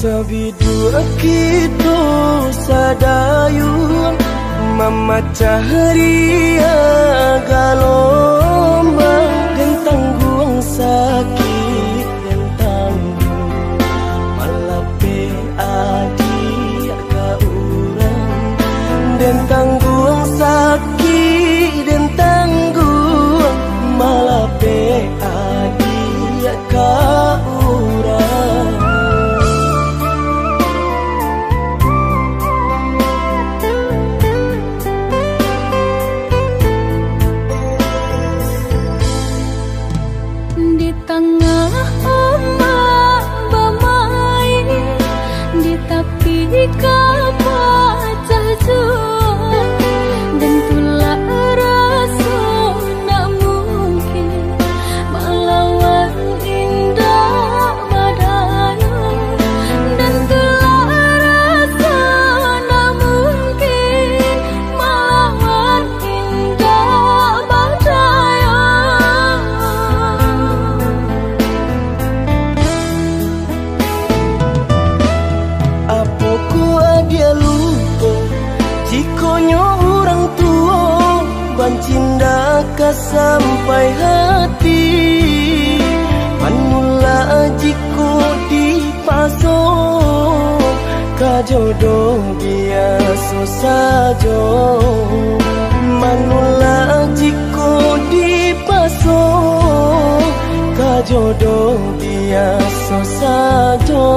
Sabidu kita sadayun memecah ria galombang dan tanggung sakit dan tanggung malape adik ka urang dan tanggung sakit dan tanggung malape adik ka urang. Sampai hati manula jiko dipasok kajodoh biasa saja manula jiko dipasok kajodoh biasa saja.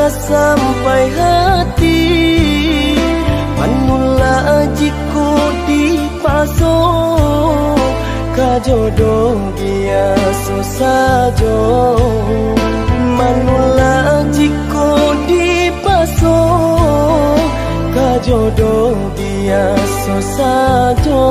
Sampai hati manula jiko dipasok kajodoh biasa saja manula jiko dipasok kajodoh biasa saja.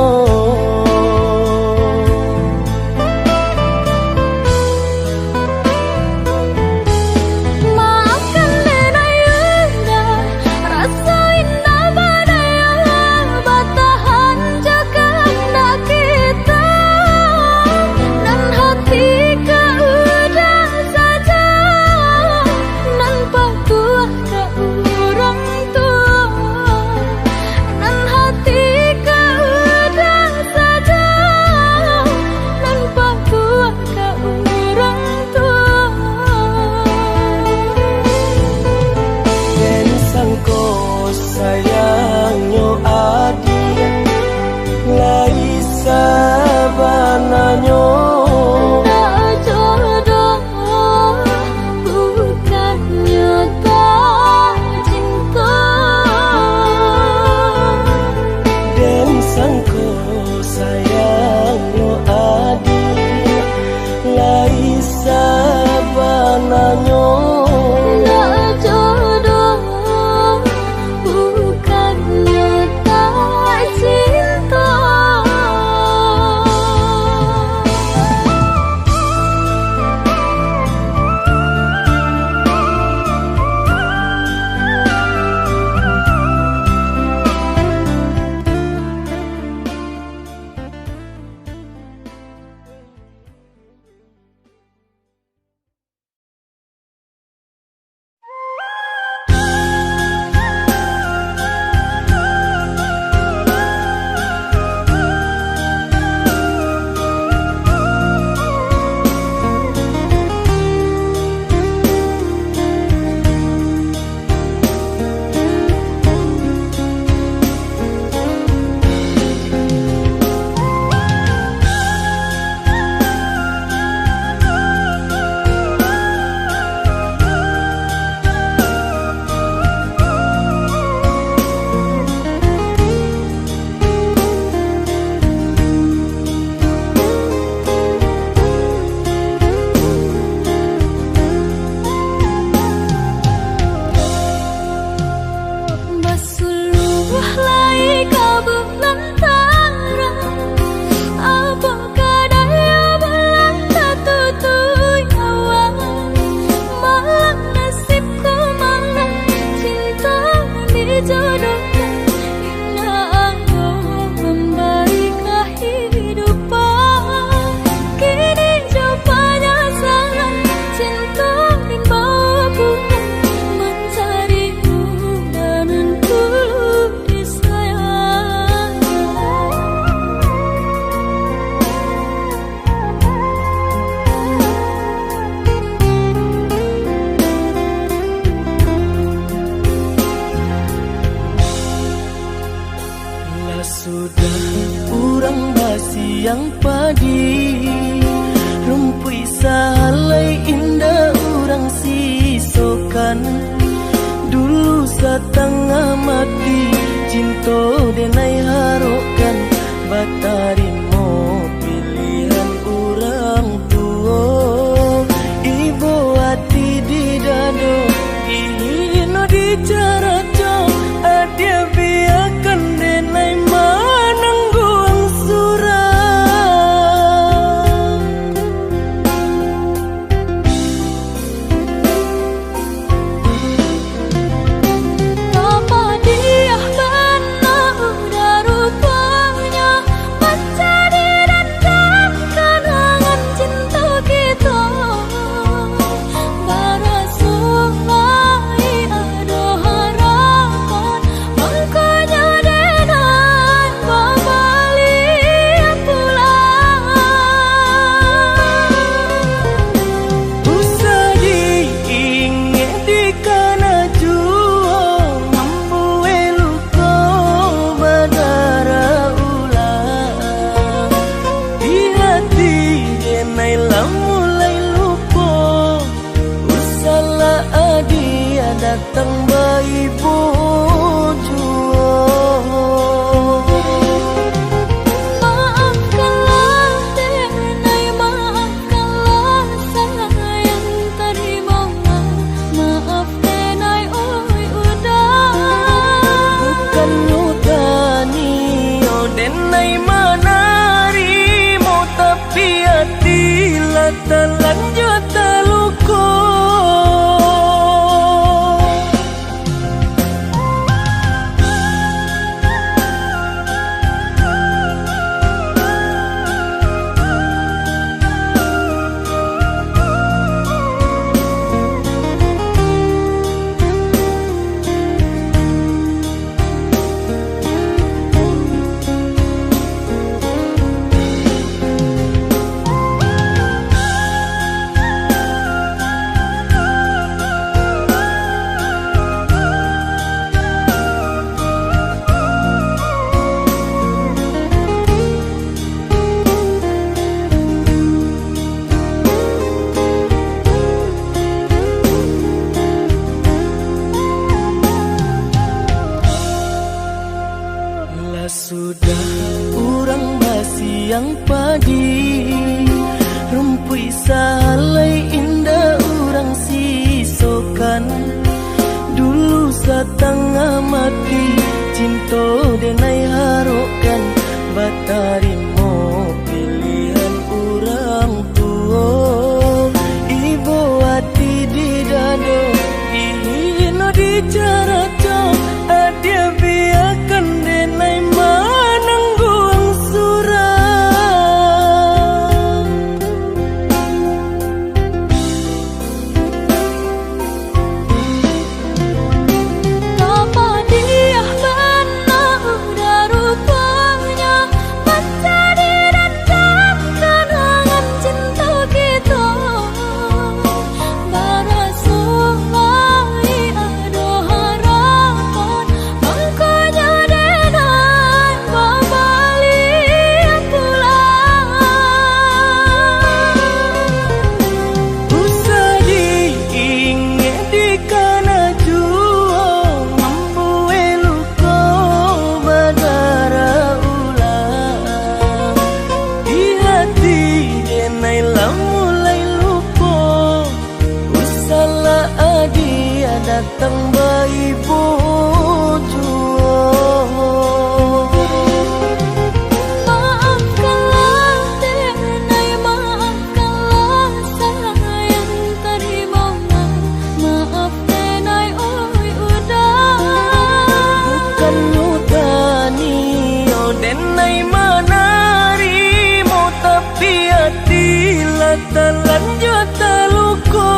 cinta denai harokan batarimo pilihan orang tua. Ibu hati di dado ino di cara cok adia biarkan denai manangguang surah. Datang bayi bojo, maafkanlah denai, maafkanlah sayang terima, maaf denai oi udah. Bukan nutani oh denai manarimo, tapi hati lata lanjut taluko. Sudah orang basi yang padi rumpui salai indah orang sisokan. Dulu setengah mati cinta denai harokan batarimo pilihan orang tua. Ibu hati di dado ino di cara cok adia biarkan denai manangguang surah. Apa dia benar udah rupanya menjadi dan kenangan cinta kita. Barasuai ada harapan makanya denai membalik pulang. Usah diingat di kana jua membue luka badara ulang. Di hati denai lah mulai lupa. Usahlah adia datang bayi bojo. Maafkanlah denai, maafkanlah sayang terima, maaf denai oi udah. Bukan nutani oh denai manarimo, tapi hati lata lanjut taluko.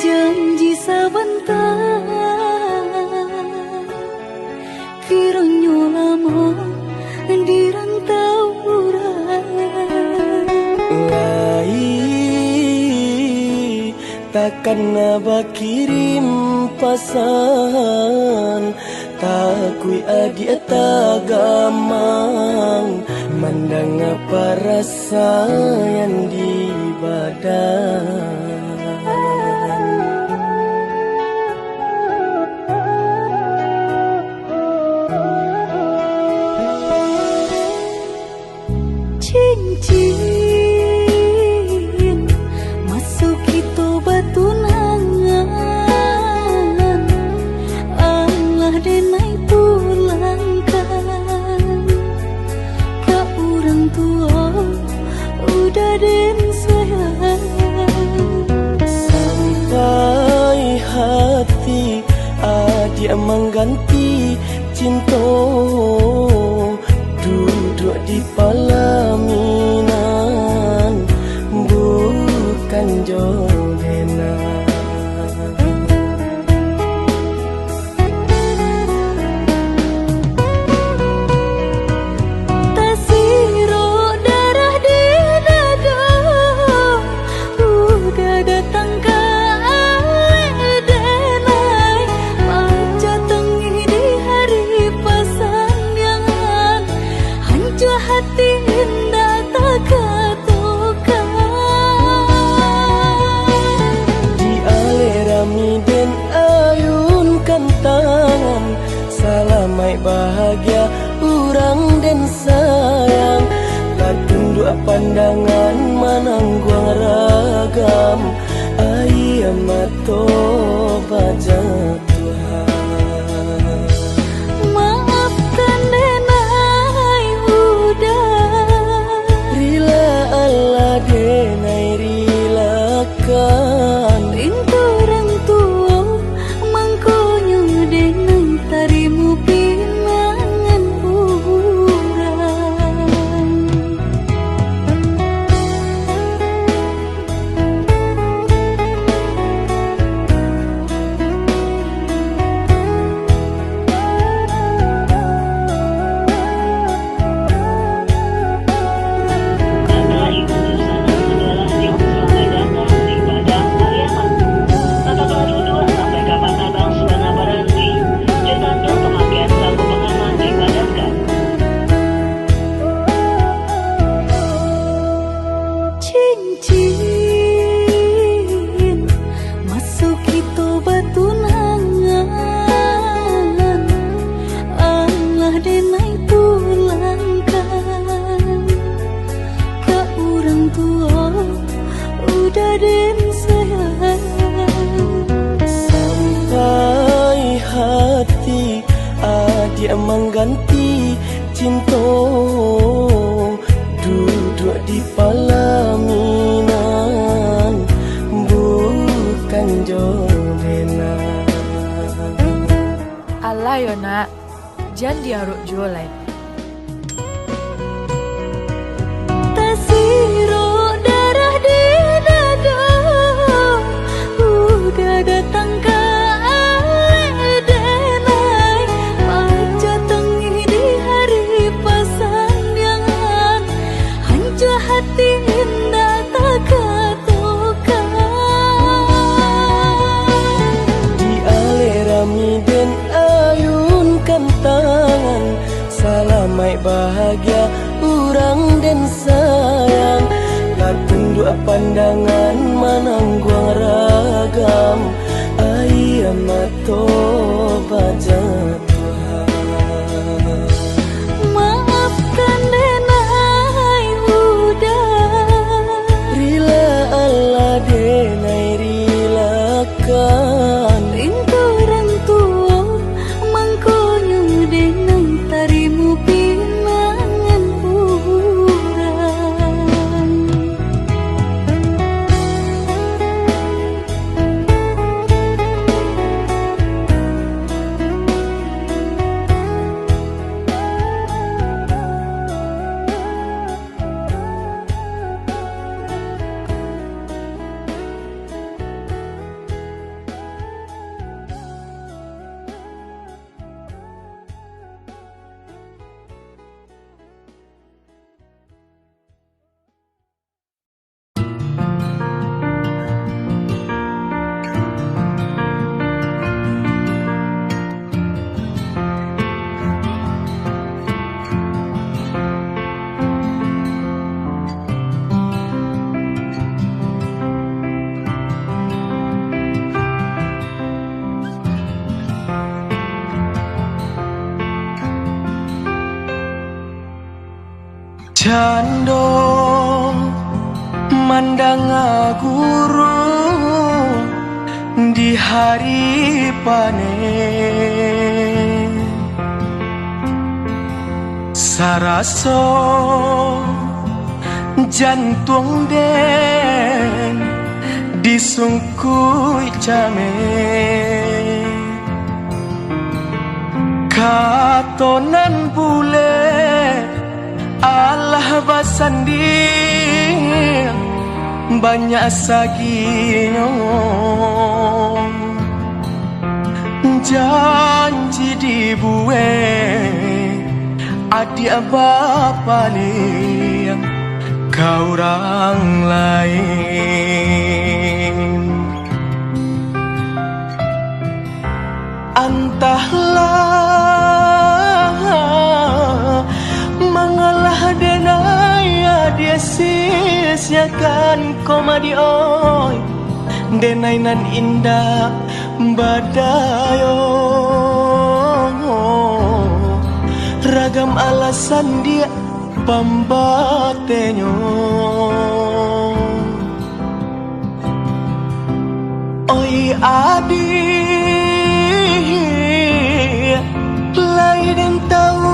janji sebentar kiranya lama di rantau Lai takkan nabak kirim pasan takui adik tagamang mandang apa rasa yang di badan cincin masuk itu batu nangan Allah denai pulangkan ke orang tua udah den sayang sampai hati adik mengganti cinta duduk di pelaminan bukan jodoh. Tasiro darah di dada udah datang ke denai baca tengi di hari pasangan hancur hati indah tak katukan Di alerami den ayunkan tangan salamai bahagia urang den sayang tak tunduk pandangan manangguang ragam ayam mato baca Tuhan maafkan denai udah Rila Allah denai rilakan pintu orang tua mangkonya denai tarimu pinangan urang Kata ibu Susana adalah yang selamat datang di Padang Pariaman. Tetaplah duduk sampai kapan abang Susana berhenti. Jatanda pemakaian sabu pengaman dipadatkan. cincin masuk itu batu nangan Allah denai pulangkan ke orang tua udah den sayang sampai hati adik mengganti cinta duduk di pelaminan bukan jodoh. Alah yo nak, jangan diaruk jualan. Tasiro darah di dada udah datang ke denai baca tengi di hari pasangan hancur hati indah tak katukan Di alerami den ayunkan tangan salamai bahagia urang den sayang tak tunduk pandangan manangguang ragam ayam mato baca Tuhan maafkan denai udah Rila Allah denai rilakan pintu orang tua mangkonya denai tarimu pinangan urang Cando mandang guru di hari panen saraso jantung den disungkui camen katonan bule Allah basandi banyak saginyo janji dibuwe adik bapa liang kau orang lain entahlah mengalah denaya dia sia-siakan komadi oi denai nan indah badayo ragam alasan dia pambatenyo oi adik lain tahu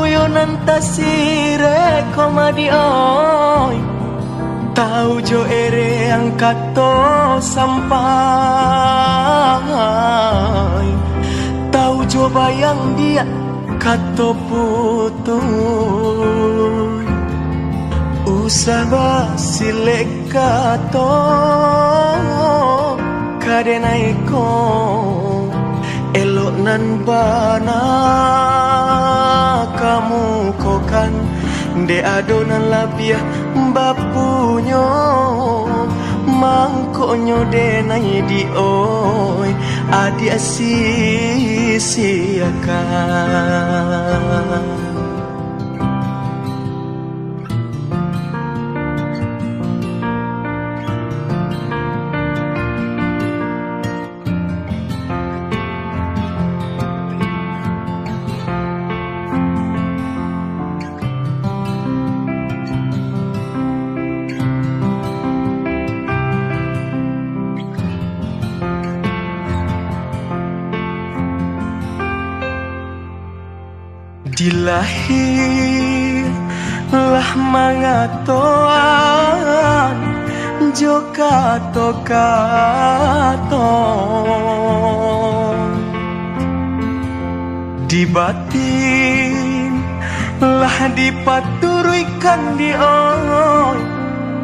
yo nantasire komadi oi tahu jo ere angkat to sampai tahu jo bayang dia kato putuy usah basilek kato kadenai ko elok nan bana kamu kokan de adonan labiah bapunyo mangkonyo denai di oi adia sia-siakan dilahirlah mangatoan joka tokato di batin lah dipaturuykan di oi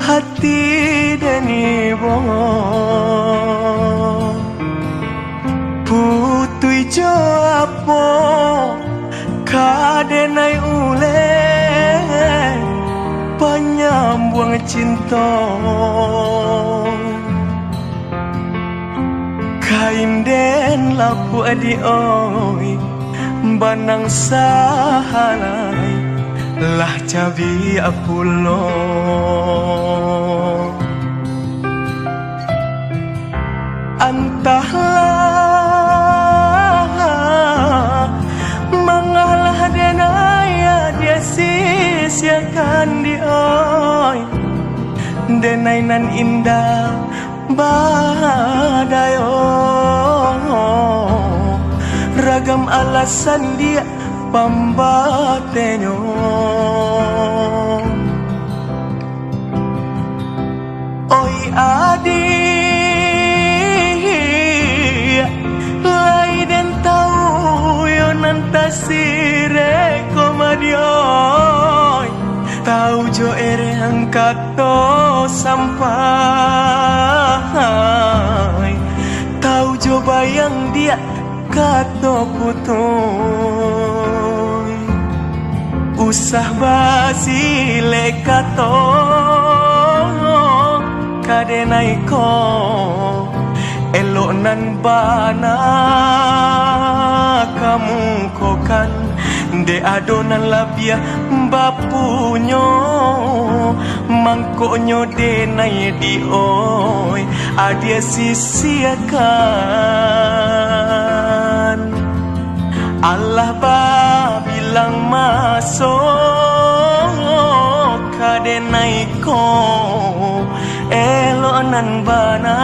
hati deni boh putui jo apo kadenai ule panyambuang cinta kain den lapu adi oi banang sahalai lah cabi apulo entahlah mengalah denaya dia sia-siakan di oi denai nan indah badayo ragam alasan dia pambatenyo oi adik lain tahu yo nantasire komadioi tahu jo ere angkat to sampai tahu jo bayang dia kato putoy usah basile kato kadenai ko elok nan bana kamu kokan de adonan labiah bapunyo mangkonyo denai di oi adia sisiakan Allah ba bilang masuk denai ko elo nan bana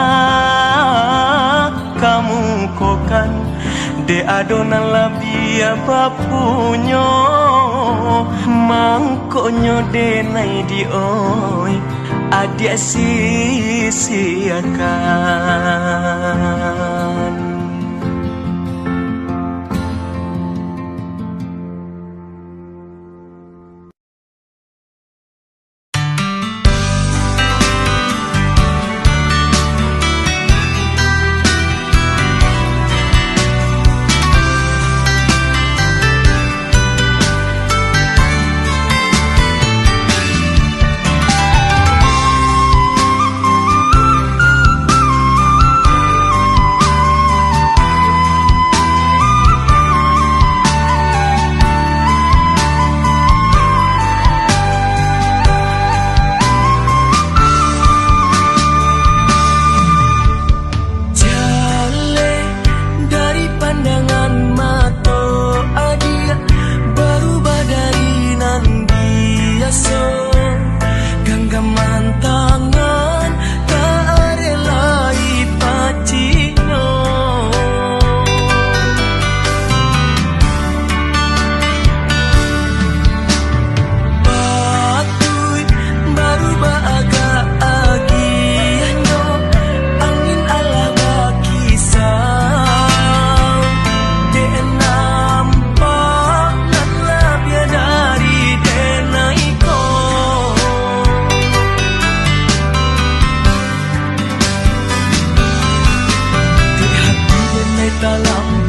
kamu kokan de adonan labia bapunyo mangkonyo denai di oi adia sia-siakan. Dalam